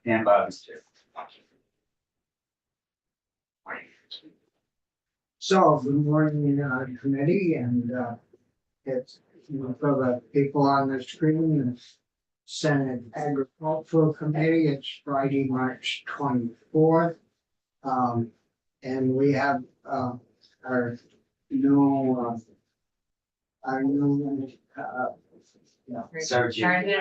And Bob is chair. So, good morning, committee, and, it's, for the people on the screen, the Senate Agricultural Committee, it's Friday, March 24th. And we have, our new, Sergeant.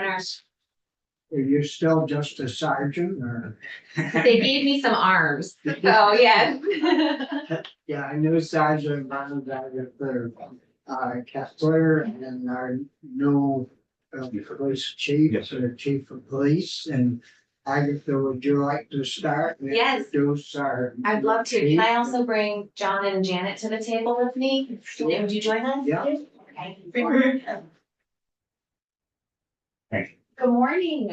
are you still just a sergeant, or? They gave me some arms. Oh, yeah. Yeah, I knew Sergeant Bernadette, Kessler, and our new police chief, Yes, chief of police, and Agatha, would you like to start? and Yes. Introduce our. I'd love to. chief? Can I also bring John and Janet to the table with me? Would you join us? Yeah. Okay. Thank you. Good morning.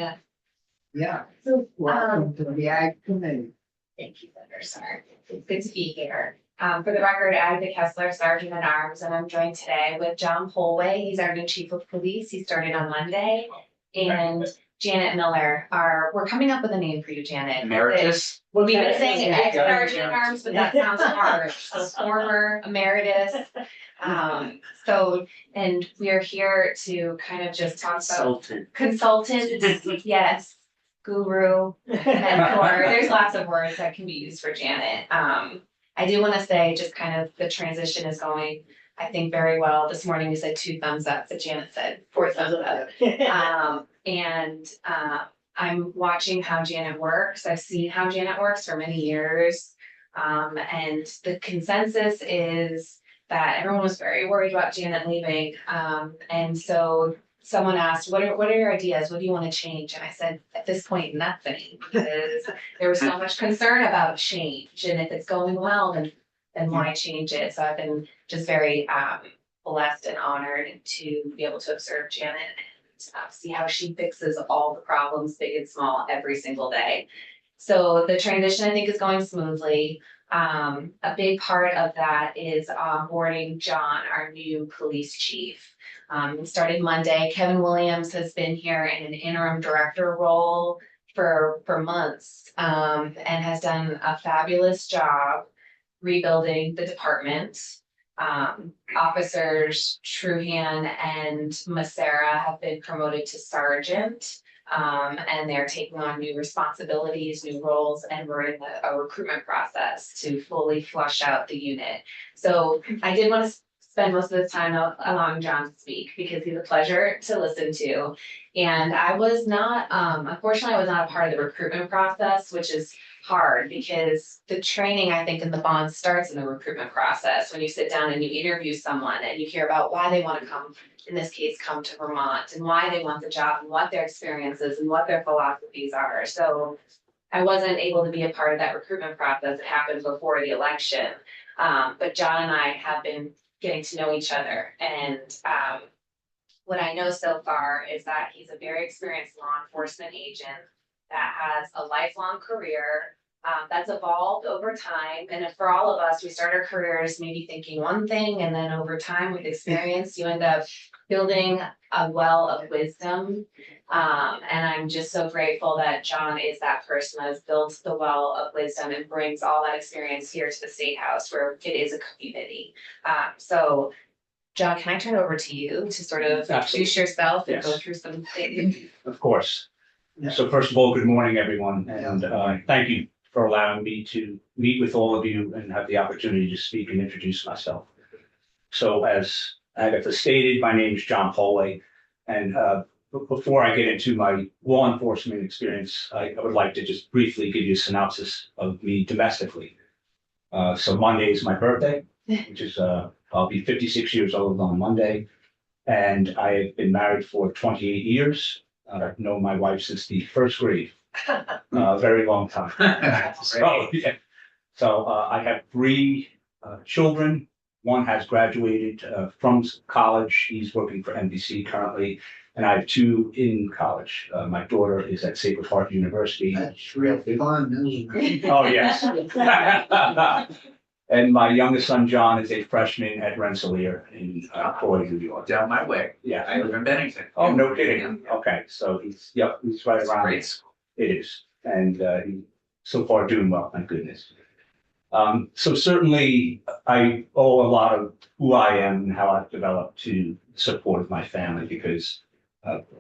Yeah, So, welcome to the Ag Committee. thank you, Senator Sarr. It's good to be here. For the record, Agatha Kessler, Sergeant at Arms, and I'm joined today with John Polway. He's our new chief of police. He started on Monday. And Janet Miller, we're coming up with a name for you, Janet. Emeritus. We've been saying ex-sergeant at arms, but that sounds hard. So former emeritus. And we're here to kind of just talk about consultant, yes, guru, mentor. There's lots of words that can be used for Janet. I do want to say just kind of the transition is going, I think, very well. This morning we said 2 thumbs up, but Janet said 4 thumbs up. I'm watching how Janet works. I've seen how Janet works for many years. And the consensus is that everyone was very worried about Janet leaving. And so someone asked, what are your ideas? What do you want to change? And I said, at this point, nothing, because there was so much concern about change. And if it's going well, then why change it? So I've been just very blessed and honored to be able to observe Janet and see how she fixes all the problems, big and small, every single day. So the transition, I think, is going smoothly. A big part of that is onboarding John, our new police chief. We started Monday. Kevin Williams has been here in an interim director role for months, and has done a fabulous job rebuilding the department. Officers Truhan and Massera have been promoted to sergeant. And they're taking on new responsibilities, new roles, and we're in a recruitment process to fully flush out the unit. So I did want to spend most of the time allowing John to speak because he's a pleasure to listen to. And I was not, unfortunately, I was not a part of the recruitment process, which is hard because the training, I think, in the bond starts in the recruitment process when you sit down and you interview someone and you hear about why they want to come, in this case, come to Vermont, and why they want the job and what their experience is and what their philosophies are. So I wasn't able to be a part of that recruitment process. It happened before the election. But John and I have been getting to know each other. And what I know so far is that he's a very experienced law enforcement agent that has a lifelong career that's evolved over time. And for all of us, we start our careers maybe thinking one thing, and then over time with experience, you end up building a well of wisdom. And I'm just so grateful that John is that person that has built the well of wisdom and brings all that experience here to the State House where it is a community. So John, can I turn it over to you to sort of introduce yourself and go through some things? Of course. Yeah. So first of all, good morning, everyone, and thank you for allowing me to meet with all of you and have the opportunity to speak and introduce myself. So as Agatha stated, my name is John Polway, and before I get into my law enforcement experience, I would like to just briefly give you a synopsis of me domestically. So Monday is my birthday, which is I'll be 56 years old on Monday, and I've been married for 28 years. I've known my wife since the 1st grade, very long time. So I have 3 children. One has graduated from college. He's working for NBC currently, and I have 2 in college. My daughter is at Sacred Heart University. That's real fun, isn't it? Oh, yes. And my youngest son, John, is a freshman at Rensselaer in Croydon, New York. Down my way. Yeah. I live in Bennington. Oh, no kidding. Okay, so he's right It's a around. great school. It is. and he's so far doing well, thank goodness. So certainly I owe a lot of who I am and how I've developed to the support of my family, because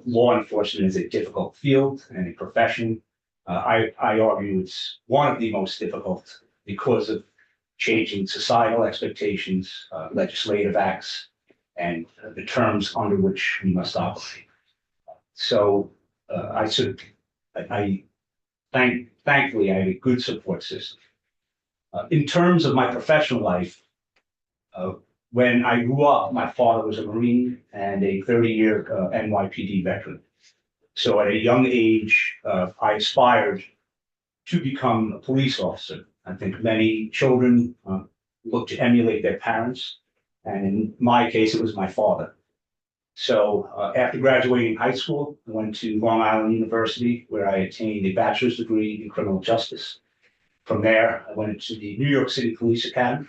law enforcement is a difficult field and a profession. I argue it's one of the most difficult because of changing societal expectations, legislative acts, and the terms under which we must operate. So thankfully, I have a good support system. In terms of my professional life, when I grew up, my father was a Marine and a 30-year NYPD veteran. So at a young age, I aspired to become a police officer. I think many children look to emulate their parents, and in my case, it was my father. So after graduating high school, I went to Long Island University, where I attained a bachelor's degree in criminal justice. From there, I went to the New York City Police Academy,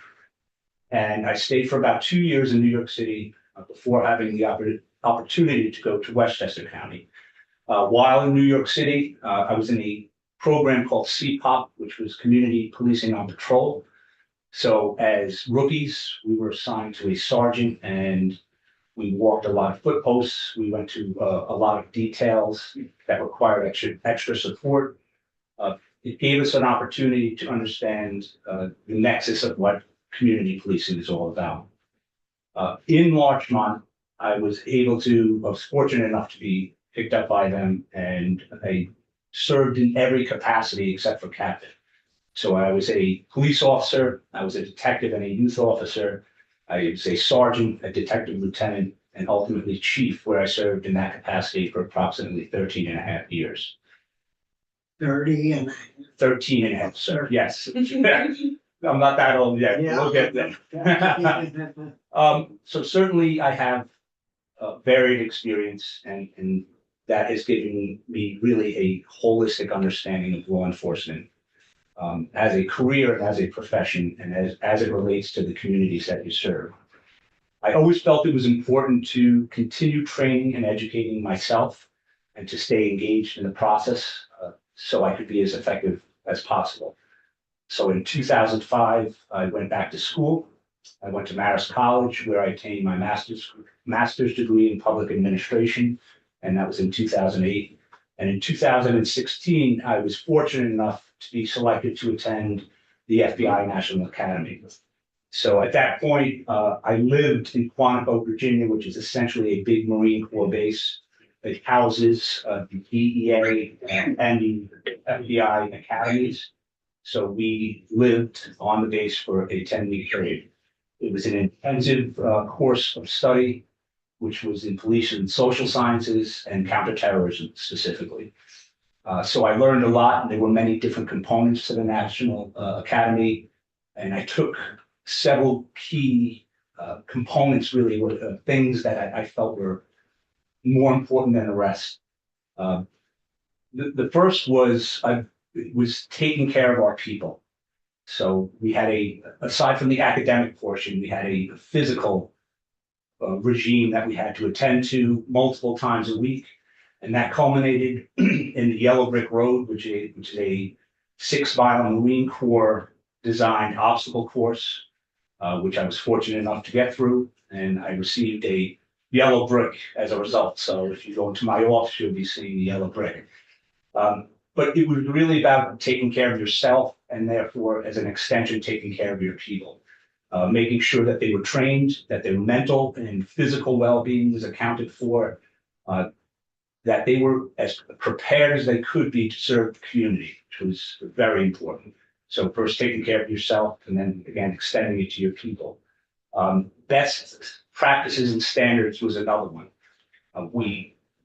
and I stayed for about 2 years in New York City before having the opportunity to go to Westchester County. While in New York City, I was in a program called CPOP, which was Community Policing on Patrol. So as rookies, we were assigned to a sergeant, and we walked a lot of foot posts. We went to a lot of details that required extra support. It gave us an opportunity to understand the nexus of what community policing is all about. In Larchmont, I was fortunate enough to be picked up by them, and I served in every capacity except for captain. So I was a police officer, I was a detective and a youth officer, I was a sergeant, a detective lieutenant, and ultimately chief, where I served in that capacity for approximately 13 and a half years. 30 and. 13 and a half, sir, yes. I'm not that old yet, we'll get there. So certainly I have varied experience, and that has given me really a holistic understanding of law enforcement as a career and as a profession, and as it relates to the communities that you serve. I always felt it was important to continue training and educating myself and to stay engaged in the process so I could be as effective as possible. So in 2005, I went back to school. I went to Marist College, where I attained my master's degree in public administration, and that was in 2008. And in 2016, I was fortunate enough to be selected to attend the FBI National Academy. So at that point, I lived in Quantico, Virginia, which is essentially a big Marine Corps base. It houses the DEA and the FBI academies. So we lived on the base for a 10-week period. It was an intensive course of study, which was in police and social sciences and counterterrorism specifically. So I learned a lot, and there were many different components to the National Academy, and I took several key components, really, things that I felt were more important than the rest. The first was taking care of our people. So we had aside from the academic portion, we had a physical regime that we had to attend to multiple times a week. And that culminated in the Yellow Brick Road, which is a 6-mile Marine Corps designed obstacle course, which I was fortunate enough to get through. And I received a yellow brick as a result. So if you go into my office, you'll be seeing the yellow brick. But it was really about taking care of yourself, and therefore, as an extension, taking care of your people. Making sure that they were trained, that their mental and physical well-being was accounted for, that they were as prepared as they could be to serve the community, which was very important. So first taking care of yourself, and then again, extending it to your people. Best practices and standards was another one.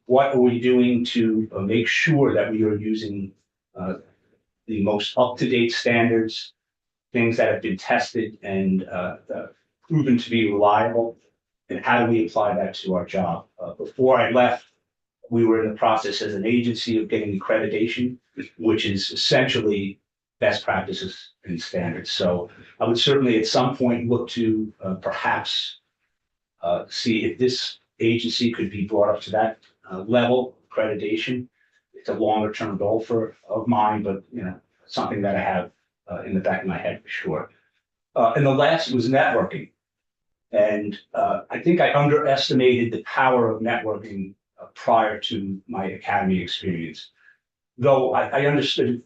What are we doing to make sure that we are using the most up-to-date standards, things that have been tested and proven to be reliable, and how do we apply that to our job? Before I left, we were in the process as an agency of getting accreditation, which is essentially best practices and standards. So I would certainly at some point look to perhaps see if this agency could be brought up to that level accreditation. it's a longer term goal of mine, but something that I have in the back of my head for sure. And the last was networking. And I think I underestimated the power of networking prior to my academy experience. Though I understood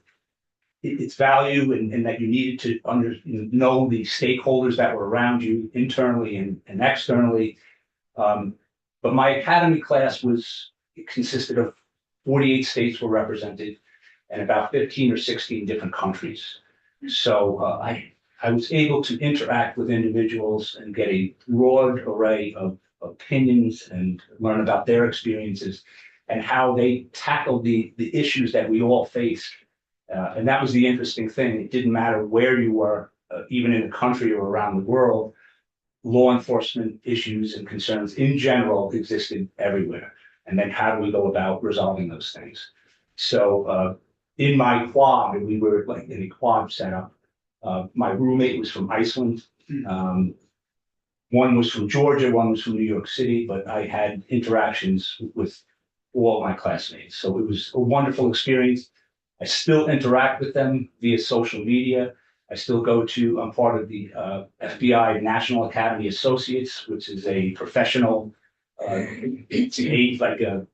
its value and that you needed to know the stakeholders that were around you internally and externally. But my academy class consisted of 48 states were represented and about 15 or 16 different countries. So I was able to interact with individuals and get a broad array of opinions and learn about their experiences and how they tackled the issues that we all faced. And that was the interesting thing. It didn't matter where you were, even in the country or around the world, law enforcement issues and concerns in general existed everywhere. And then how do we go about resolving those things? So in my quad, and we were like in a quad setup, my roommate was from Iceland. One was from Georgia, one was from New York City, but I had interactions with all my classmates. So it was a wonderful experience. I still interact with them via social media. I still I'm part of the FBI National Academy Associates, which is a professional, it's like a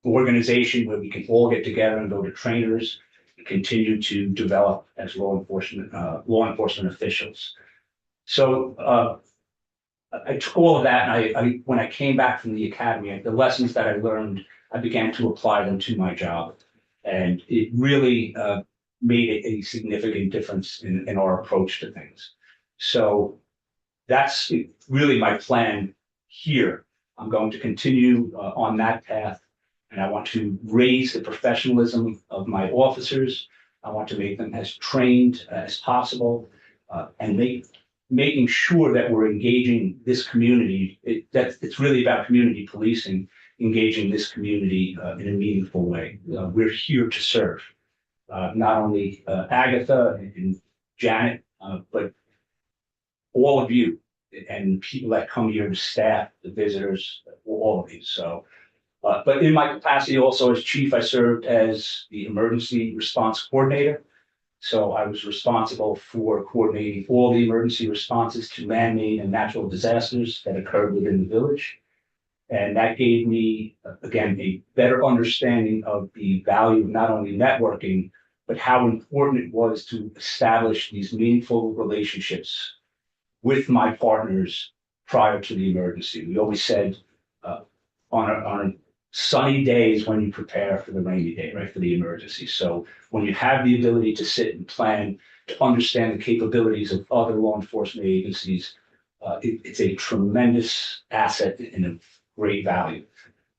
organization where we can all get together and go to trainers and continue to develop as law enforcement officials. So I took all of that, and I when I came back from the academy, the lessons that I learned, I began to apply them to my job, and it really made a significant difference in our approach to things. So that's really my plan here. I'm going to continue on that path, and I want to raise the professionalism of my officers. I want to make them as trained as possible, and making sure that we're engaging this community. It's really about community policing, engaging this community in a meaningful way. We're here to serve, not only Agatha and Janet, but all of you and people that come here, the staff, the visitors, all of you. So, but in my capacity also as chief, I served as the emergency response coordinator. So I was responsible for coordinating all the emergency responses to man-made and natural disasters that occurred within the village. And that gave me, again, a better understanding of the value of not only networking, but how important it was to establish these meaningful relationships with my partners prior to the emergency. We always said on sunny days when you prepare for the rainy day, right, for the emergency. So when you have the ability to sit and plan, to understand the capabilities of other law enforcement agencies, it's a tremendous asset and a great value.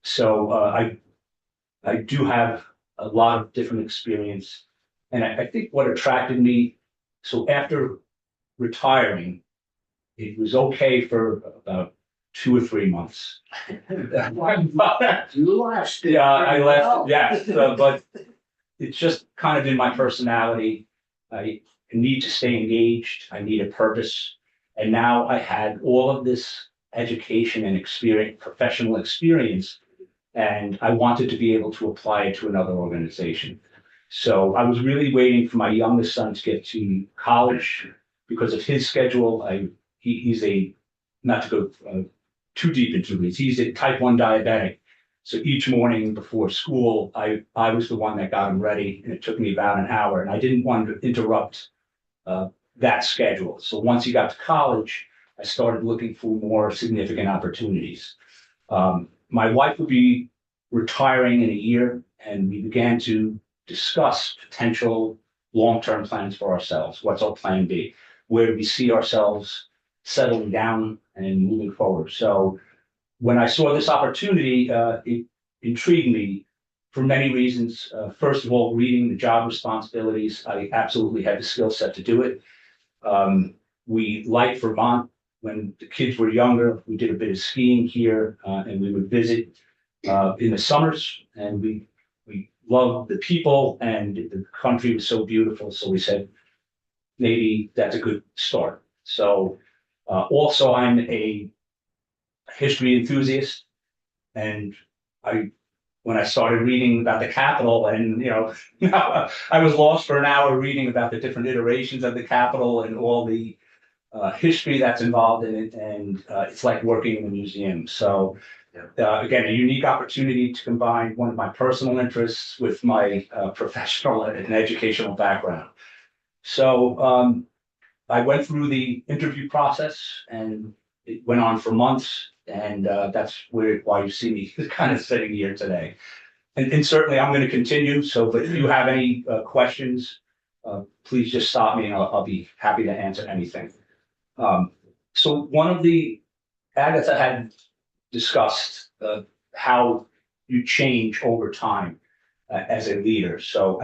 So I do have a lot of different experience. And I think what attracted me, so after retiring, it was okay for about 2 or 3 months. You lasted. Yeah, I left, yes, but it's just kind of in my personality. I need to stay engaged. I need a purpose. And now I had all of this education and experience, professional experience, and I wanted to be able to apply it to another organization. So I was really waiting for my youngest son to get to college because of his schedule. He's not to go too deep into it, he's a type 1 diabetic. So each morning before school, I was the one that got him ready, and it took me about an hour, and I didn't want to interrupt that schedule. So once he got to college, I started looking for more significant opportunities. My wife would be retiring in a year, and we began to discuss potential long-term plans for ourselves. What's our plan B? Where do we see ourselves settling down and moving forward? So when I saw this opportunity, it intrigued me for many reasons. First of all, reading the job responsibilities, I absolutely had the skill set to do it. We liked Vermont. When the kids were younger, we did a bit of skiing here, and we would visit in the summers, and we loved the people, and the country was so beautiful. So we said, maybe that's a good start. So also, I'm a history enthusiast, and I when I started reading about the Capitol, and I was lost for an hour reading about the different iterations of the Capitol and all the history that's involved in it, and it's like working in a museum. So again, a unique opportunity to combine one of my personal interests with my professional and educational background. So I went through the interview process, and it went on for months, and that's why you see me kind of sitting here today. And certainly I'm going to continue. So, but if you have any questions, please just stop me, and I'll be happy to answer anything. So one of the Agatha had discussed how you change over time as a leader. So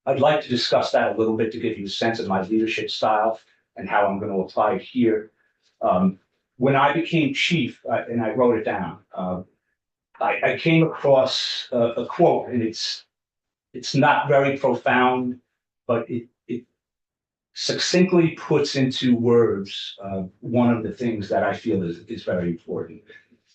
I'd like to discuss that a little bit to give you a sense of my leadership style and how I'm going to apply it here. When I became chief, and I wrote it down, I came across a quote, and it's not very profound, but it succinctly puts into words one of the things that I feel is very important.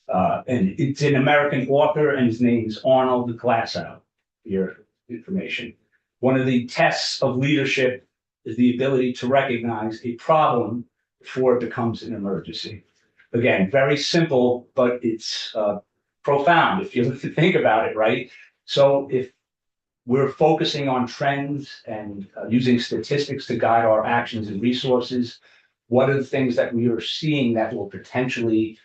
And it's an American author, and his name is Arnold Glasow, for your information. One of the tests of leadership is the ability to recognize a problem before it becomes an emergency. Again, very simple, but it's profound if you think about it, right? So if we're focusing on trends and using statistics to guide our actions and resources, what are the things that we are seeing that will potentially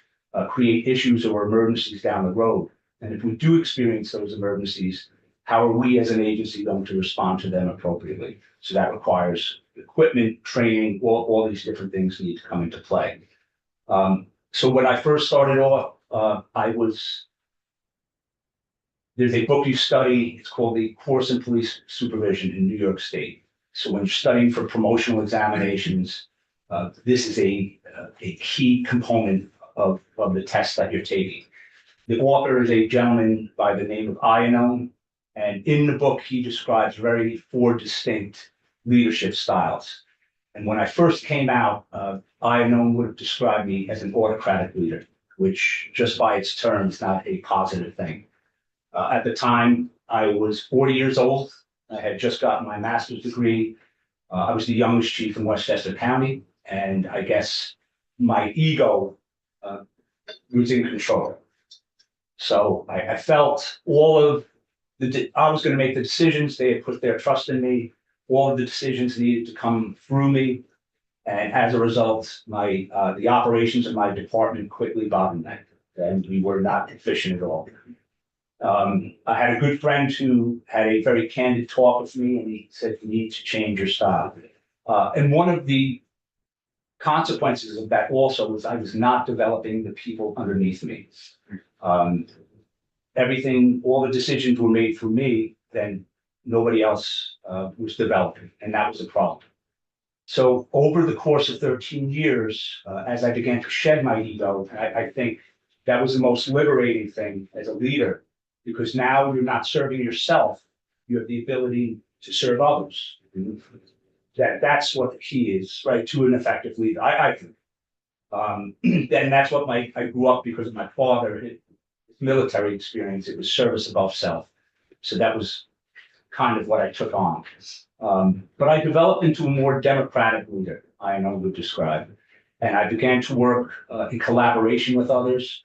create issues or emergencies down the road? And if we do experience those emergencies, how are we as an agency going to respond to them appropriately? So that requires equipment, training, all these different things need to come into play. So when I first started off, there's a book you study, it's called the Course in Police Supervision in New York State. So when you're studying for promotional examinations, this is a key component of the test that you're taking. The author is a gentleman by the name of Iannone, and in the book, he describes four distinct leadership styles. And when I first came out, Iannone would have described me as an autocratic leader, which just by its term is not a positive thing. At the time, I was 40 years old. I had just gotten my master's degree. I was the youngest chief in Westchester County, and I guess my ego was in control. So I felt I was going to make the decisions. They had put their trust in me. All of the decisions needed to come through me. And as a result, the operations of my department quickly bottlenecked, and we were not efficient at all. I had a good friend who had a very candid talk with me, and he said, "You need to change your style." And one of the consequences of that also was I was not developing the people underneath me. All the decisions were made through me, then nobody else was developing, and that was a problem. So over the course of 13 years, as I began to shed my ego, I think that was the most liberating thing as a leader, because now you're not serving yourself, you have the ability to serve others. That's what the key is, right, to an effective leader, I think. And that's what I grew up because of my father, his military experience, it was service above self. So that was kind of what I took on. But I developed into a more democratic leader, I know would describe. And I began to work in collaboration with others.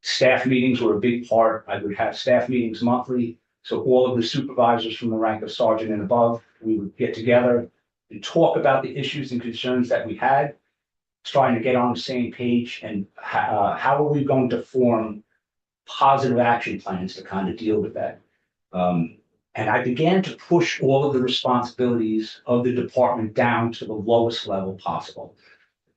Staff meetings were a big part. I would have staff meetings monthly. So all of the supervisors from the rank of sergeant and above, we would get together and talk about the issues and concerns that we had, trying to get on the same page, and how are we going to form positive action plans to kind of deal with that. And I began to push all of the responsibilities of the department down to the lowest level possible.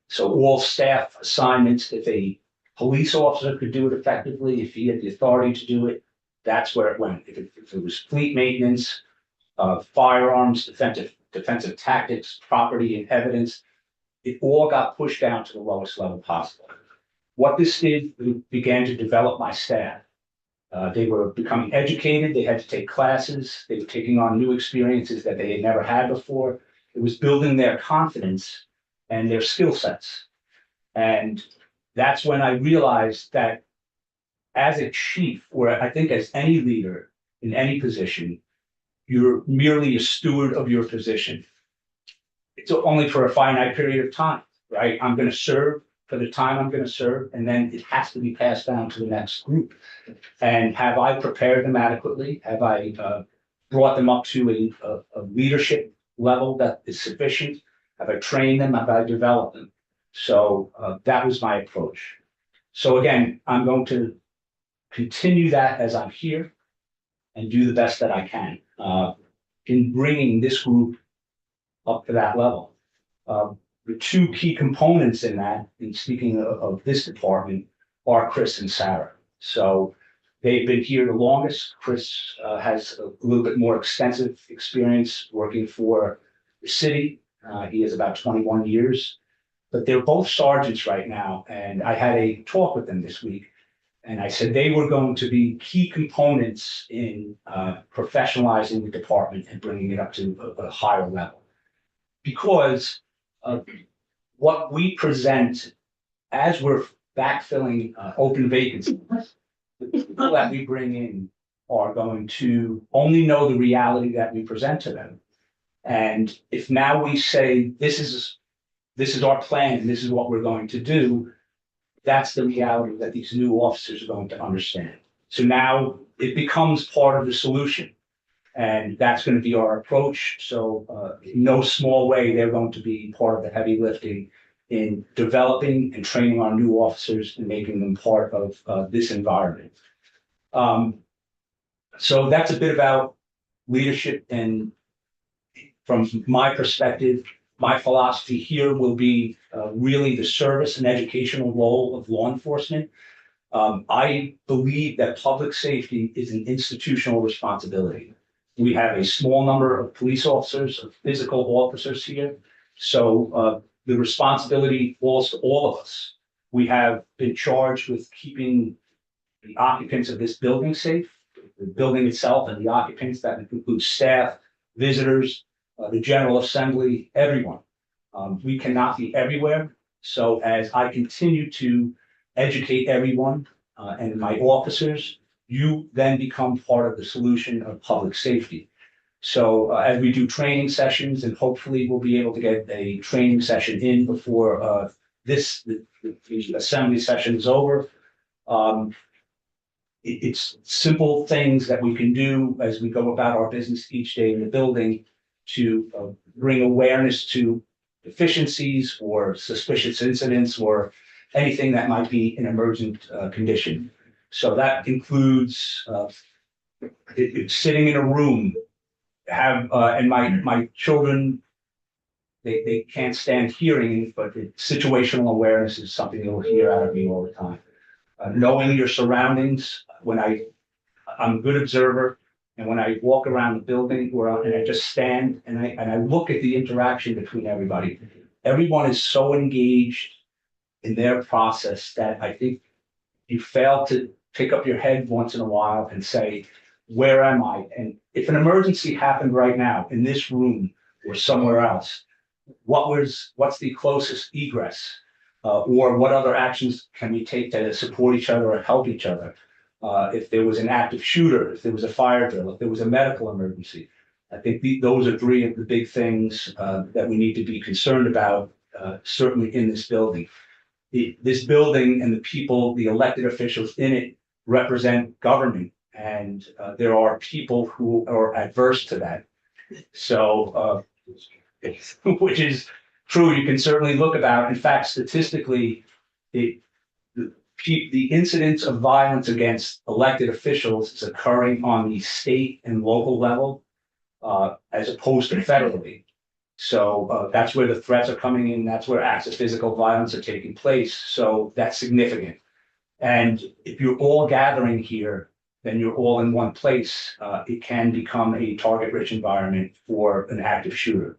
So all staff assignments, if a police officer could do it effectively, if he had the authority to do it, that's where it went. If it was fleet maintenance, firearms, defensive tactics, property and evidence, it all got pushed down to the lowest level possible. What this did, we began to develop my staff. They were becoming educated. They had to take classes. They were taking on new experiences that they had never had before. It was building their confidence and their skill sets. And that's when I realized that as a chief, or I think as any leader in any position, you're merely a steward of your position. It's only for a finite period of time, right? I'm going to serve for the time I'm going to serve, and then it has to be passed down to the next group. And have I prepared them adequately? Have I brought them up to a leadership level that is sufficient? Have I trained them? Have I developed them? So that was my approach. So again, I'm going to continue that as I'm here and do the best that I can in bringing this group up to that level. The two key components in that, in speaking of this department, are Chris and Sarah. So they've been here the longest. Chris has a little bit more extensive experience working for the city. He has about 21 years, but they're both sergeants right now. And I had a talk with them this week, and I said they were going to be key components in professionalizing the department and bringing it up to a higher level. Because what we present as we're backfilling open vacancies, the people that we bring in are going to only know the reality that we present to them. And if now we say, this is our plan, this is what we're going to do, that's the reality that these new officers are going to understand. So now it becomes part of the solution. And that's going to be our approach. So in no small way, they're going to be part of the heavy lifting in developing and training our new officers and making them part of this environment. So that's a bit about leadership. And from my perspective, my philosophy here will be really the service and educational role of law enforcement. I believe that public safety is an institutional responsibility. We have a small number of police officers, of physical officers here. So the responsibility falls to all of us. We have been charged with keeping the occupants of this building safe, the building itself and the occupants, that includes staff, visitors, the General Assembly, everyone. We cannot be everywhere. So as I continue to educate everyone and my officers, you then become part of the solution of public safety. So as we do training sessions, and hopefully we'll be able to get a training session in before the assembly session is over. It's simple things that we can do as we go about our business each day in the building to bring awareness to deficiencies or suspicious incidents or anything that might be an emergent condition. So that includes sitting in a room, and my children, they can't stand hearing, but situational awareness is something you'll hear out of me all the time. Knowing your surroundings. When I'm a good observer, and when I walk around the building and I just stand and I look at the interaction between everybody, everyone is so engaged in their process that I think you fail to pick up your head once in a while and say, where am I? And if an emergency happened right now in this room or somewhere else, what's the closest egress? Or what other actions can we take to support each other or help each other? If there was an active shooter, if there was a fire drill, if there was a medical emergency. I think those are three of the big things that we need to be concerned about, certainly in this building. This building and the people, the elected officials in it, represent government, and there are people who are adverse to that. So, which is true, you can certainly look about. In fact, statistically, the incidence of violence against elected officials is occurring on the state and local level, as opposed to federally. So that's where the threats are coming in. That's where acts of physical violence are taking place. So that's significant. And if you're all gathering here, then you're all in one place. It can become a target-rich environment for an active shooter.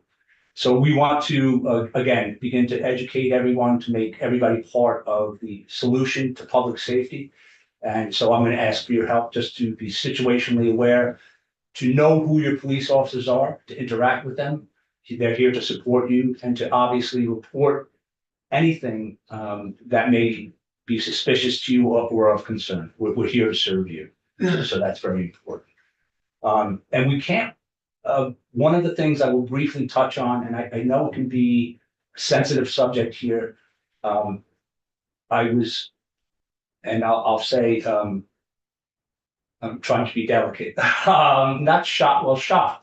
So we want to, again, begin to educate everyone to make everybody part of the solution to public safety. And so I'm going to ask for your help just to be situationally aware, to know who your police officers are, to interact with them. They're here to support you, and to obviously report anything that may be suspicious to you or of concern. We're here to serve you. So that's very important. And we can't, one of the things I will briefly touch on, and I know it can be a sensitive subject here. I was, and I'll say, I'm trying to be delicate, not shocked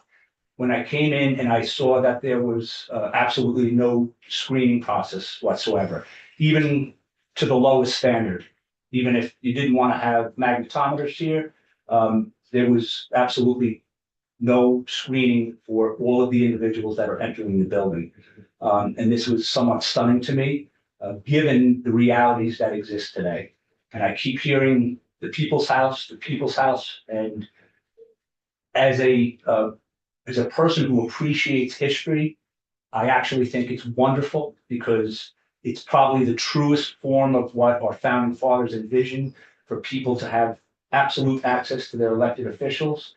when I came in and I saw that there was absolutely no screening process whatsoever, even to the lowest standard. Even if you didn't want to have magnetometers here, there was absolutely no screening for all of the individuals that are entering the building. And this was somewhat stunning to me, given the realities that exist today. And I keep hearing the people's house, and as a person who appreciates history, I actually think it's wonderful because it's probably the truest form of what our founding fathers envisioned for people to have absolute access to their elected officials.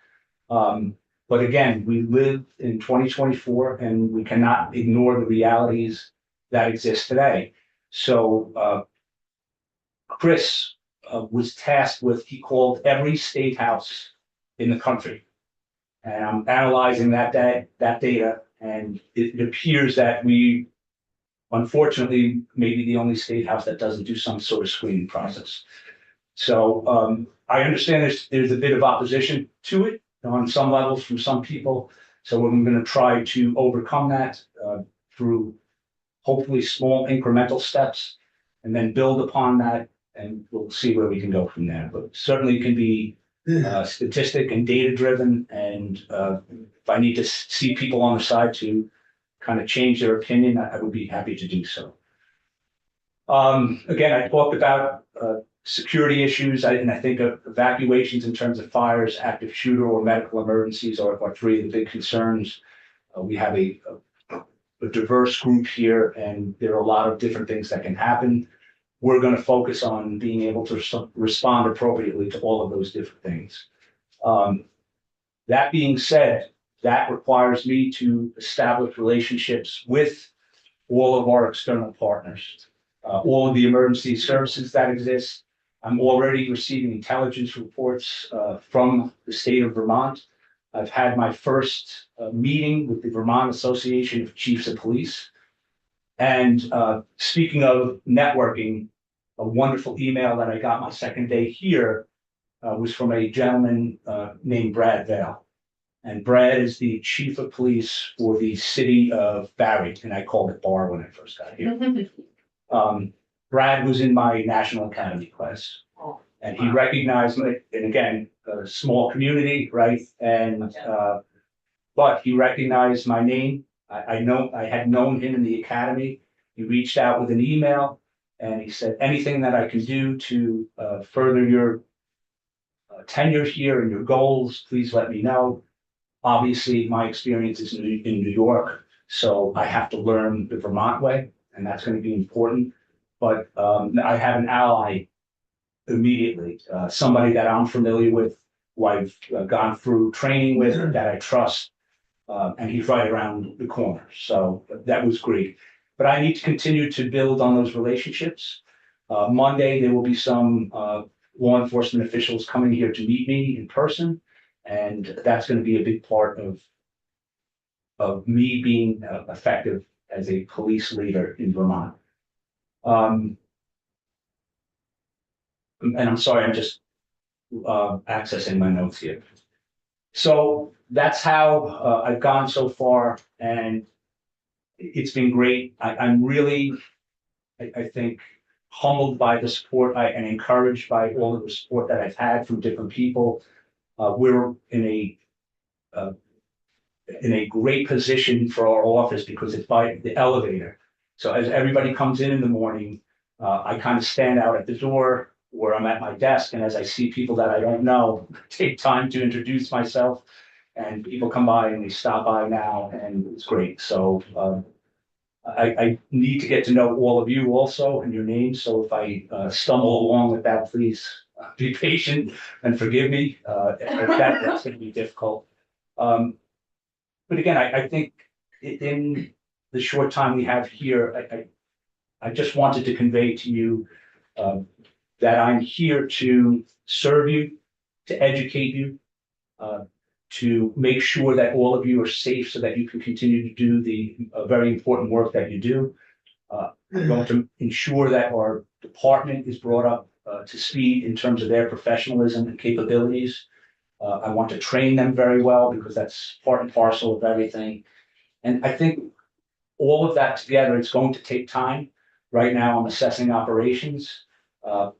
But again, we live in 2024 and we cannot ignore the realities that exist today. So Chris was tasked with, he called every state house in the country. And I'm analyzing that data, and it appears that we, unfortunately, may be the only state house that doesn't do some sort of screening process. So I understand there's a bit of opposition to it on some levels from some people. So I'm going to try to overcome that through hopefully small incremental steps, and then build upon that, and we'll see where we can go from there. But certainly can be statistic and data driven, and if I need to see people on the side to kind of change their opinion, I would be happy to do so. Again, I talked about security issues, and I think evacuations in terms of fires, active shooter, or medical emergencies are three of the big concerns. We have a diverse group here, and there are a lot of different things that can happen. We're going to focus on being able to respond appropriately to all of those different things. That being said, that requires me to establish relationships with all of our external partners, all of the emergency services that exist. I'm already receiving intelligence reports from the state of Vermont. I've had my first meeting with the Vermont Association of Chiefs of Police. And speaking of networking, a wonderful email that I got my second day here was from a gentleman named Brad Vale. And Brad is the chief of police for the city of Barrie, and I called it Bar when I first got here. Brad was in my National Academy class, and he recognized me, and again, a small community, right? And but he recognized my name. I had known him in the academy. He reached out with an email, and he said, anything that I can do to further your tenure here and your goals, please let me know. Obviously, my experience is in New York, so I have to learn the Vermont way, and that's going to be important. But I have an ally immediately, somebody that I'm familiar with, who I've gone through training with, that I trust, and he's right around the corner. So that was great. But I need to continue to build on those relationships. Monday, there will be some law enforcement officials coming here to meet me in person, and that's going to be a big part of me being effective as a police leader in Vermont. And I'm sorry, I'm just accessing my notes here. So that's how I've gone so far, and it's been great. I'm really, I think, humbled by the support and encouraged by all of the support that I've had from different people. We're in a great position for our office because it's by the elevator. So as everybody comes in the morning, I kind of stand out at the door where I'm at my desk, and as I see people that I don't know, take time to introduce myself, and people come by and they stop by now, and it's great. So I need to get to know all of you also and your names. So if I stumble along with that, please be patient and forgive me. That's going to be difficult. But again, I think in the short time we have here, I just wanted to convey to you that I'm here to serve you, to educate you, to make sure that all of you are safe so that you can continue to do the very important work that you do. I'm going to ensure that our department is brought up to speed in terms of their professionalism and capabilities. I want to train them very well because that's part and parcel of everything. And I think all of that together, it's going to take time. Right now, I'm assessing operations.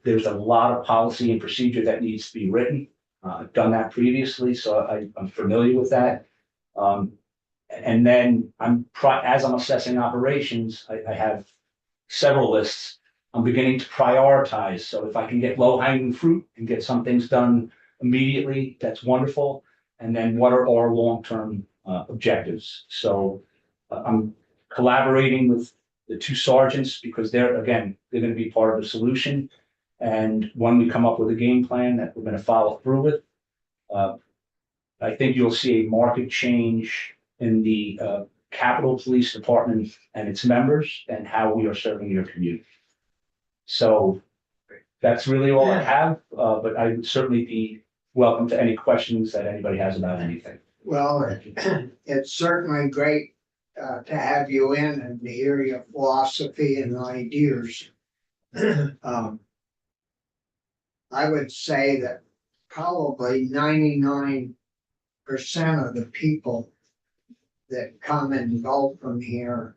There's a lot of policy and procedure that needs to be written. I've done that previously, so I'm familiar with that. And then as I'm assessing operations, I have several lists. I'm beginning to prioritize. So if I can get low hanging fruit and get some things done immediately, that's wonderful. And then what are our long-term objectives? So I'm collaborating with the two sergeants because they're going to be part of the solution. And when we come up with a game plan that we're going to follow through with, I think you'll see a marked change in the Capitol Police Department and its members and how we are serving your community. So that's really all I have, but I would certainly be welcome to any questions that anybody has about anything. Well, it's certainly great to have you in and to hear your philosophy and ideas. I would say that probably 99% of the people that come and go from here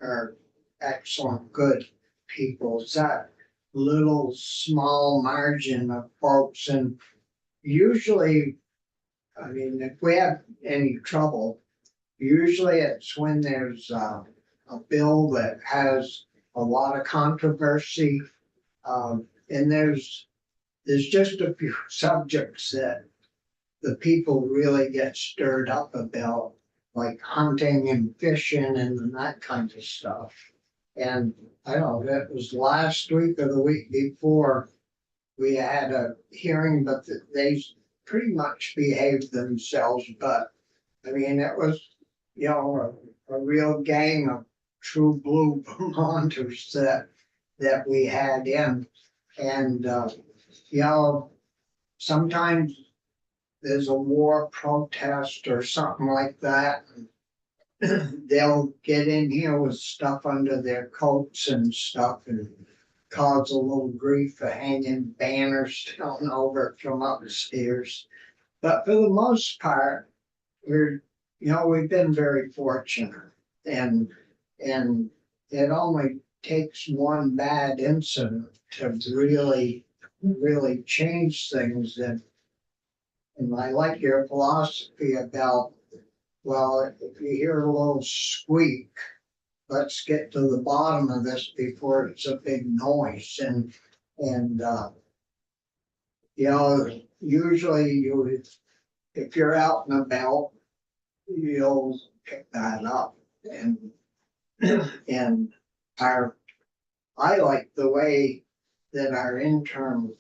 are excellent, good people. It's that little small margin of folks, and usually, I mean, if we have any trouble, usually it's when there's a bill that has a lot of controversy, and there's just a few subjects that the people really get stirred up about, like hunting and fishing and that kind of stuff. And I don't know, that was last week or the week before, we had a hearing, but they pretty much behaved themselves. But I mean, it was, you know, a real gang of true blue Vermonters that we had in. And, you know, sometimes there's a war protest or something like that. They'll get in here with stuff under their coats and stuff and cause a little grief for hanging banners down over from upstairs. But for the most part, we've been very fortunate, and it only takes one bad incident to really change things. And I like your philosophy about, well, if you hear a little squeak, let's get to the bottom of this before it's a big noise. And you know, usually if you're out and about, you'll pick that up. And I like the way that our interim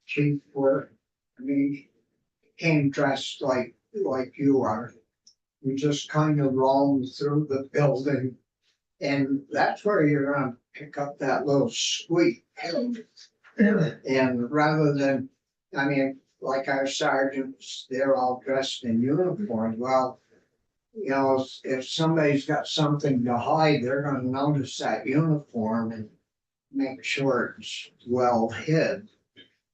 chief worked. I mean, he came dressed like you are. We just kind of roamed through the building, and that's where you're gonna pick up that little squeak. And rather than, I mean, like our sergeants, they're all dressed in uniform. Well, you know, if somebody's got something to hide, they're gonna notice that uniform and make sure it's well hid.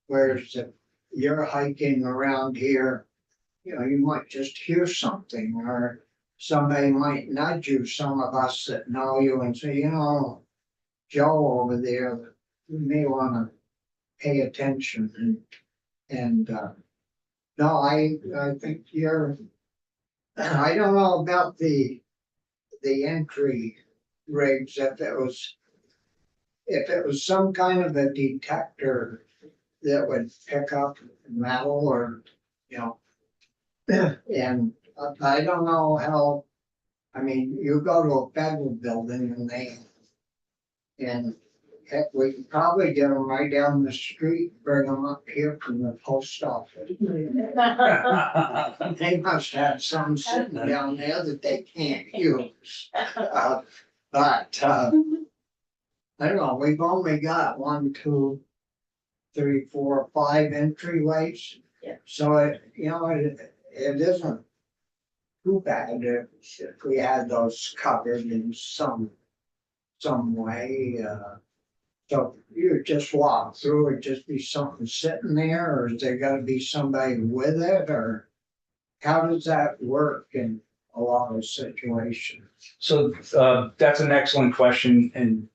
Whereas if you're hiking around here, you know, you might just hear something, or somebody might nudge you, some of us that know you, and say, you know, Joe over there, you may want to pay attention. And no, I think I don't know about the entry rigs, if it was some kind of a detector that would pick up metal, or, you know, and I don't know how, I mean, you go to a federal building and heck, we could probably get them right down the street, bring them up here from the post office. They must have some sitting down there that they can't use. But I don't know, we've only got 1, 2, 3, 4, 5 entryways. Yeah. So it isn't too bad if we had those covered in some way, so you just walk through, it just be something sitting there, or is there gotta be somebody with it, or how does that work in a lot of situations? So that's an excellent question, and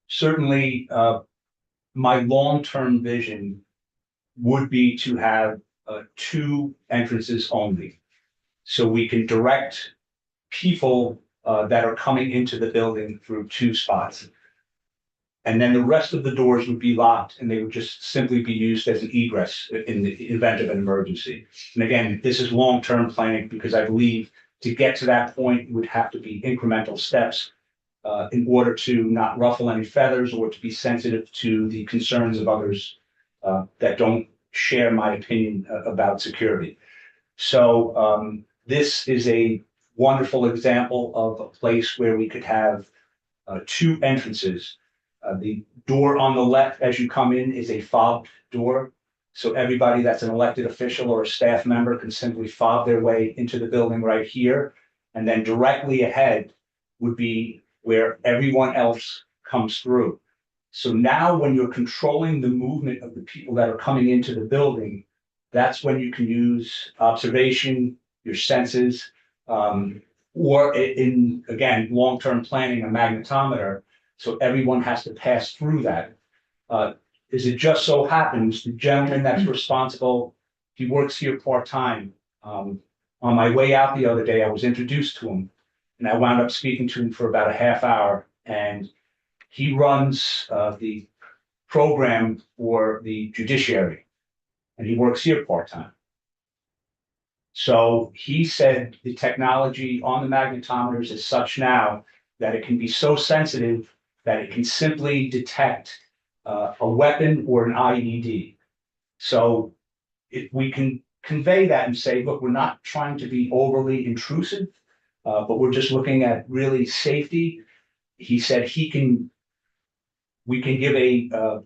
certainly my long-term vision would be to have two entrances only. So we can direct people that are coming into the building through two spots. And then the rest of the doors would be locked and they would just simply be used as an egress in the event of an emergency. And again, this is long-term planning because I believe to get to that point would have to be incremental steps in order to not ruffle any feathers or to be sensitive to the concerns of others that don't share my opinion about security. So this is a wonderful example of a place where we could have two entrances. The door on the left as you come in is a fobbed door. So everybody that's an elected official or a staff member can simply fob their way into the building right here. And then directly ahead would be where everyone else comes through. So now when you're controlling the movement of the people that are coming into the building, that's when you can use observation, your senses, or in, again, long-term planning, a magnetometer. So everyone has to pass through that. Is it just so happens the gentleman that's responsible, he works here part-time. On my way out the other day, I was introduced to him and I wound up speaking to him for about a half hour, and he runs the program for the judiciary and he works here part-time. So he said the technology on the magnetometers is such now that it can be so sensitive that it can simply detect a weapon or an IED. So if we can convey that and say, look, we're not trying to be overly intrusive, but we're just looking at really safety. He said we can give a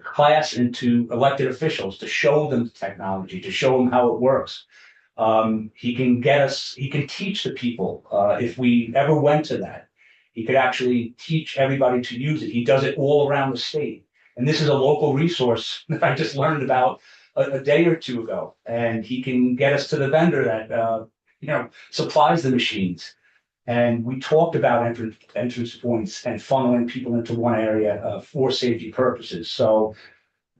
class into elected officials to show them the technology, to show them how it works. He can teach the people if we ever went to that. He could actually teach everybody to use it. He does it all around the state. And this is a local resource that I just learned about a day or two ago. And he can get us to the vendor that supplies the machines. And we talked about entrance points and funneling people into one area for safety purposes. So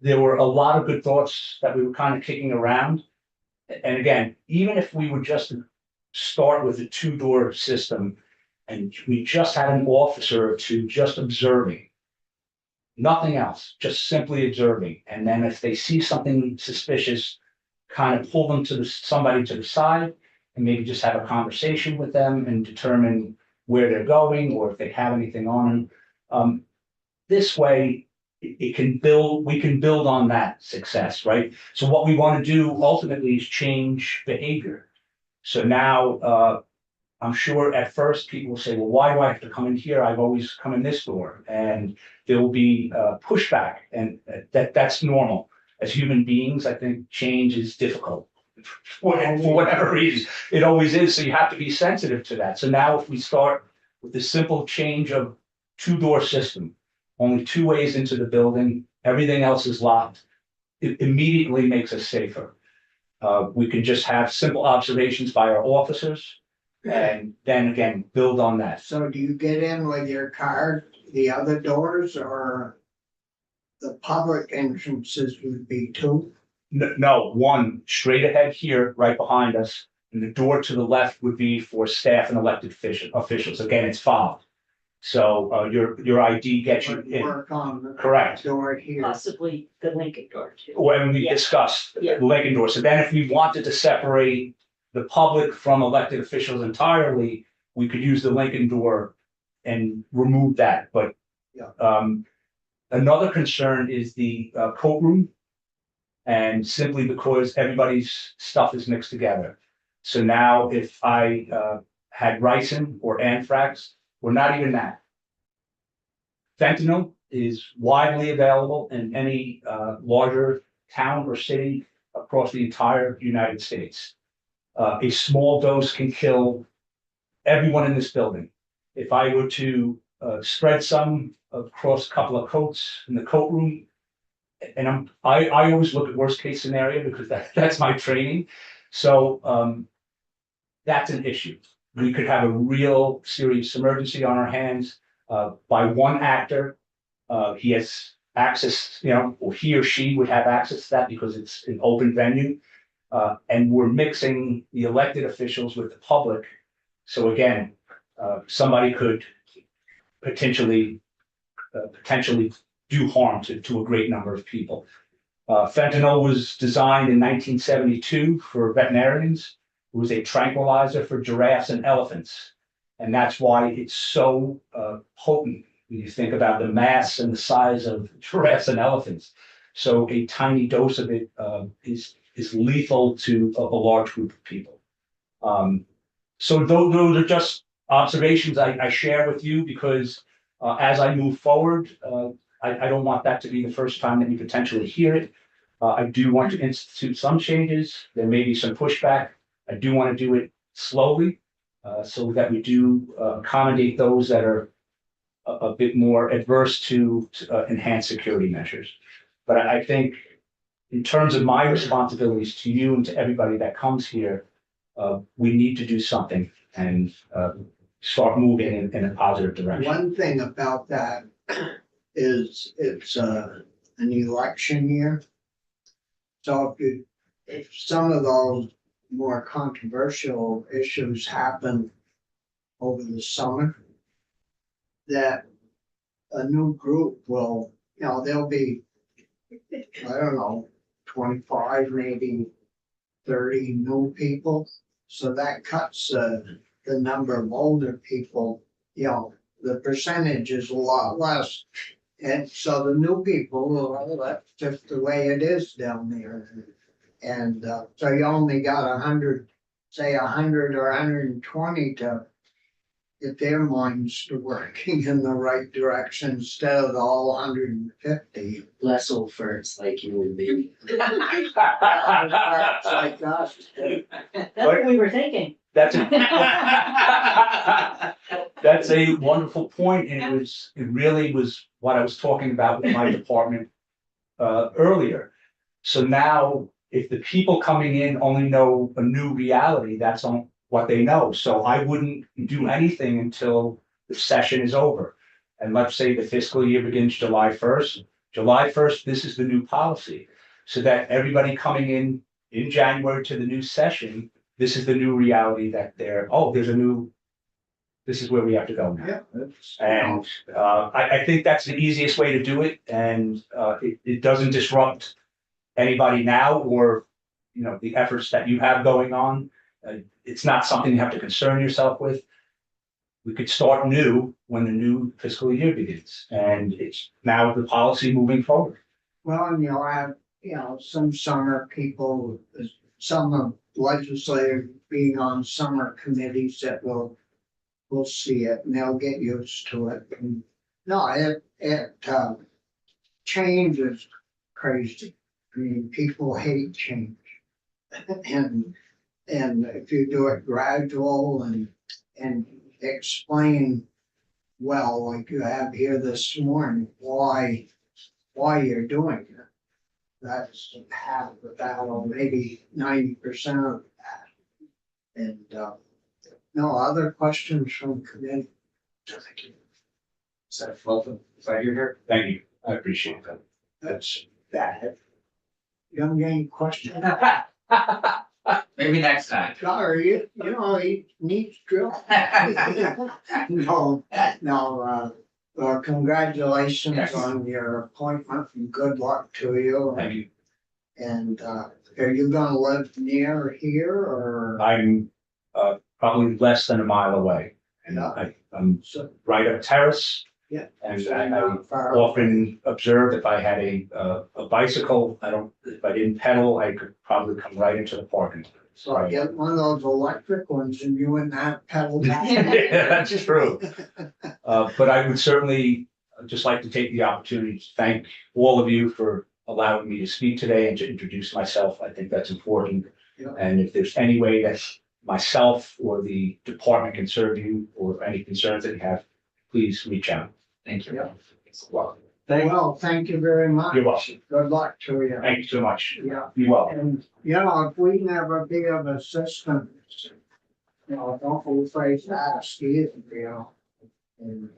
there were a lot of good thoughts that we were kind of kicking around. And again, even if we would just start with a two-door system and we just had an officer or two just observing, nothing else, just simply observing. And then if they see something suspicious, kind of pull them to somebody to the side and maybe just have a conversation with them and determine where they're going or if they have anything on them. This way, we can build on that success, right? So what we want to do ultimately is change behavior. So now, I'm sure at first people will say, well, why do I have to come in here? I've always come in this door. And there will be pushback, and that's normal. As human beings, I think change is difficult for whatever reason. It always is. So you have to be sensitive to that. So now if we start with the simple change of two-door system, only two ways into the building, everything else is locked, it immediately makes us safer. We can just have simple observations by our officers and then again, build on that. So do you get in with your card, the other doors, or the public entrances would be two? No, one straight ahead here, right behind us, and the door to the left would be for staff and elected officials. Again, it's fobbed. So your ID gets you in. Work on the Correct. door here. Possibly the Lincoln door too. When we Yeah. discussed Yeah. the Lincoln door. So then if we wanted to separate the public from elected officials entirely, we could use the Lincoln door and remove that. But Yeah. Another concern is the coat room. And simply because everybody's stuff is mixed together. So now if I had ricin or anthrax, we're not even that. Fentanyl is widely available in any larger town or city across the entire United States. A small dose can kill everyone in this building. If I were to spread some across a couple of coats in the coat room, and I always look at worst case scenario because that's my training. So that's an issue. We could have a real serious emergency on our hands by one actor. He has access, or he or she would have access to that because it's an open venue. And we're mixing the elected officials with the public. So again, somebody could potentially do harm to a great number of people. Fentanyl was designed in 1972 for veterinarians. It was a tranquilizer for giraffes and elephants. And that's why it's so potent when you think about the mass and the size of giraffes and elephants. So a tiny dose of it is lethal to a large group of people. So those are just observations I share with you because as I move forward, I don't want that to be the first time that you potentially hear it. I do want to institute some changes. There may be some pushback. I do want to do it slowly so that we do accommodate those that are a bit more adverse to enhanced security measures. But I think in terms of my responsibilities to you and to everybody that comes here, we need to do something and start moving in a positive direction. One thing about that is it's an election year. So if some of those more controversial issues happen over the summer, that a new group will, there'll be, I don't know, 25, maybe 30 new people. So that cuts the number of older people, the percentage is a lot less. And so the new people, well, that's just the way it is down there. And so you only got 100, say 100 or 120 to get their minds to working in the right direction instead of all 150. Less old farts like you and me. That's like us. That's what we were thinking. That's a wonderful point, and it really was what I was talking about with my department earlier. So now, if the people coming in only know a new reality, that's on what they know. So I wouldn't do anything until the session is over. And let's say the fiscal year begins July 1st. July 1st, this is the new policy, so that everybody coming in January to the new session, this is the new reality that this is where we have to go now. Yeah, And I think that's the easiest way to do it, and it doesn't disrupt anybody now or the efforts that you have going on. It's not something you have to concern yourself with. We could start new when the new fiscal year begins, and it's now the policy moving forward. well, and you'll have, some summer people, some of legislators being on summer committees that will see it and they'll get used to it. And no, it change is crazy. I mean, people hate change. And if you do it gradual and explain well, like you have here this morning, why you're doing it. That's half the battle, maybe 90% of that. And no other questions from committee. Thank you. Is that welcome? Glad you're here. Thank you. I appreciate that. That's that. You don't get any questions? Maybe next time. Sorry, he needs drill. No, well, congratulations Yes. on your appointment and good luck to you. Thank you. And are you gonna live near here or? I'm probably less than a mile away, and I'm So, right up Terrace. Yeah. And so I not far often observed if I had a bicycle, if I didn't pedal, I could probably come right into the parking. So I get one of those electric ones and you wouldn't have pedal back. Yeah, that's true. But I would certainly I'd just like to take the opportunity to thank all of you for allowing me to speak today and to introduce myself. I think that's important. Yeah. And if there's any way that myself or the department can serve you or any concerns that you have, please reach out. Thank you. Yeah. Welcome. Well, thank you very much. You're welcome. Good luck to you. Thank you so much. Yeah, You're welcome. and, you know, if we never be of assistance, you know, don't be afraid to ask either, you know. And,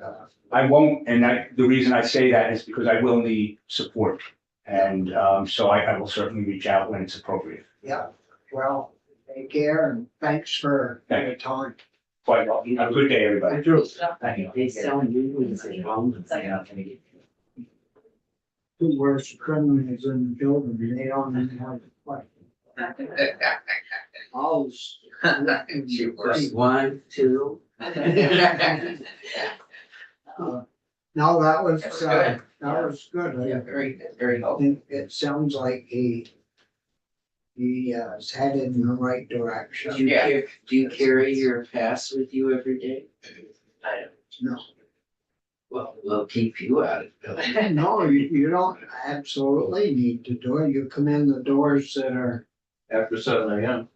I won't, and the reason I say that is because I will need support. And so I will certainly reach out when it's appropriate. yeah, well, take care and thanks for Thank your time. Quite well. Have a good day, everybody. Thank you. They sell movies at home. Two worst criminals in the building, they don't even have to fight. Alls. One, two. No, that was, That was that good. was good. Yeah, very good, very I helpful. think it sounds like he is headed in the right direction. Yeah. Do you carry your pass with you every day? I don't. No. Well, we'll keep you out of the building. No, you don't absolutely need to do it. You come in the doors that are, After 7 a.m.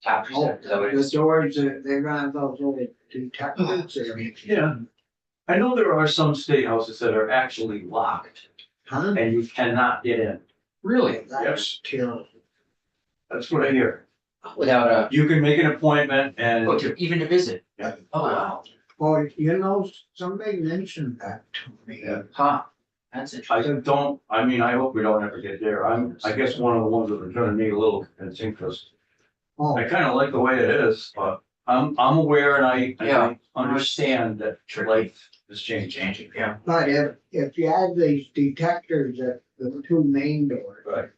After oh, that, is that what it the is? doors that they're gonna have those little detectors there. Yeah. I know there are some state houses that are actually locked Huh? and you cannot get in. Really? That's terrible. That's what I hear. Without a, You can make an appointment and even to visit? Yeah. Oh, wow. Well, you know, somebody mentioned that to me. Yeah. Huh, that's I interesting. don't, I mean, I hope we don't ever get there. I guess one of the ones that are gonna need a little convincing because Oh, I kind of like the way it is, but I'm aware and I Yeah. understand that life is changing. Changing, yeah. but if you had these detectors at the two main doors. Right.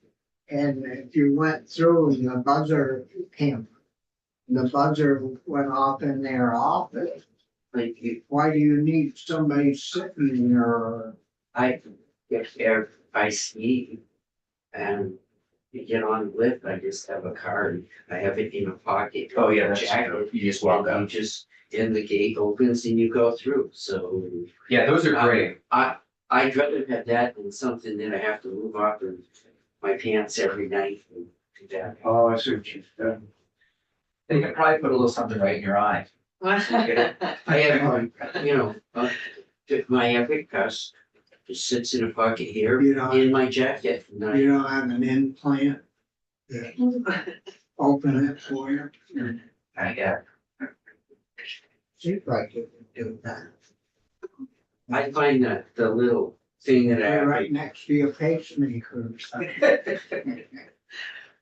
And if you went through and the buzzer came, the buzzer went off in their office, Like you, why do you need somebody sitting there? if I ski and you get on the lift, I just have a card. I have it in a pocket. Oh, yeah, that's Jacket. true. You just walk And you up. just, and the gate opens and you go through, so. Yeah, those are great. I'd rather have that than something that I have to move off of my pants every night and do that. Oh, I see what you, yeah. They could probably put a little something right in your eye. I have, my Epic Pass just sits in a pocket here You know, in my jacket. And I- you don't have an implant that open it for you. I get Seems like you could do that. I find that the little thing that I They're have. right next to your pacemaker.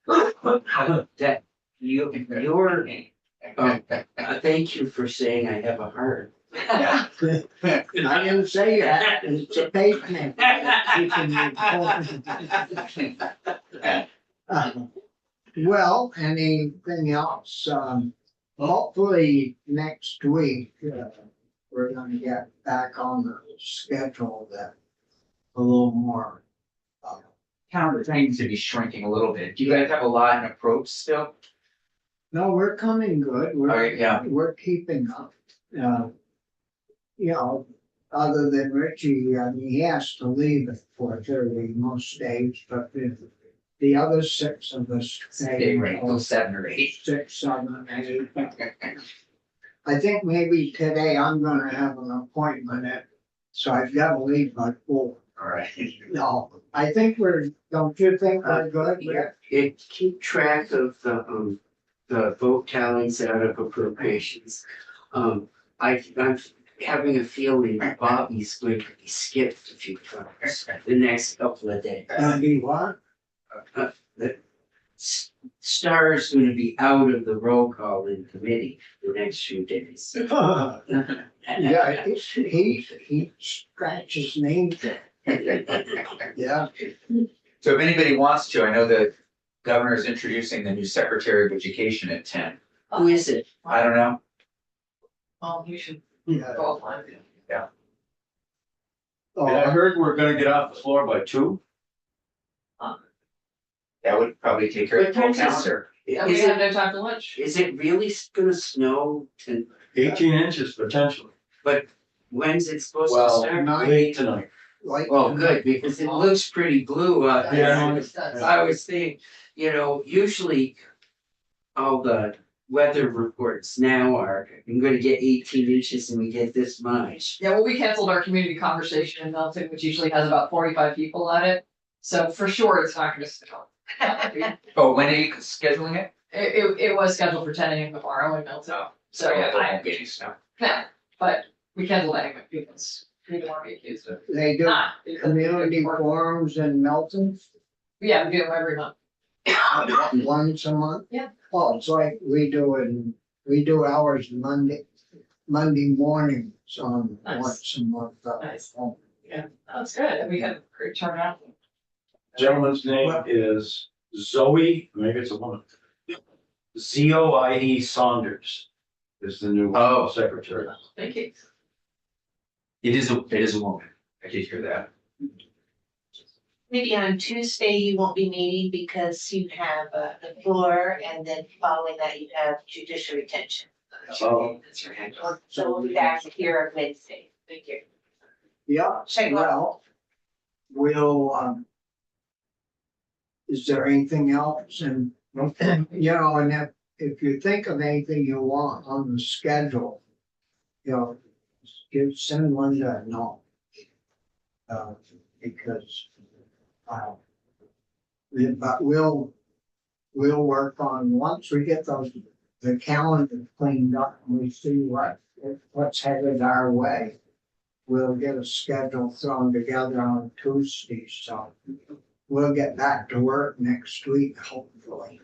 That you're, thank you for saying I have a heart. I didn't say that, it's a pacemaker. Well, anything else? Hopefully next week, we're gonna get back on the schedule that a little more. Calendar seems to be shrinking a little bit. Do you guys have a lot in approach still? No, we're coming good. Okay, yeah. We're keeping up. You know, other than Richie, I mean, he has to leave at 4:30 most days, but the other six of us. Stay right, those 7 or 8. 6, 7, 8. I think maybe today I'm gonna have an appointment so I've gotta leave by 4. All right. No, I think don't you think we're good? It keep track of the vote tallies out of appropriations. I'm having a feeling Bobby's going to be skipped a few times the next couple of days. Be what? Star's gonna be out of the roll call in committee the next few days. Yeah, he scratches names. Yeah, So if anybody wants to, I know the governor is introducing the new Secretary of Education at 10. Who is it? I don't know. Oh, you should yeah. go on. And I Oh, heard we're gonna get off the floor by 2. That would probably take care of the What time is it? calendar. Is it, no time for lunch. is it really gonna snow? 18 inches potentially. But when's it supposed to Well, start? late tonight. Like. Oh, good, because it looks pretty blue out there. Yeah. I was thinking, usually all the weather reports now are, I'm gonna get 18 inches and we get this much. Yeah, well, we canceled our community conversation in Milton, which usually has about 45 people at it. So for sure, it's not gonna snow. Oh, when are you scheduling it? It was scheduled for 10 a.m. tomorrow in Milton. So yeah, there I- won't be any snow. No, but we canceled anyway because we didn't want to be accused of They do not. community forums in Milton Yeah, we do them every month. once a month. Yeah. Oh, it's like we do ours Monday mornings on Nice. once a month. Nice. That's good. And we had a great turnout. Gentleman's name is Zoe, maybe it's a woman. Zoie Saunders is the new Oh. secretary. Thank you. It is a woman. I did hear that. Maybe on Tuesday you won't be meeting because you have the floor and then following that you have judicial retention. Oh. That's right. So we'll be back here on Wednesday. Thank you. Yeah, Check well, we'll, is there anything else? And, and if you think of anything you want on the schedule, send Linda a note. Because, but we'll work on, once we get the calendar cleaned up and we see what's headed our way. We'll get a schedule thrown together on Tuesday, so we'll get back to work next week, hopefully.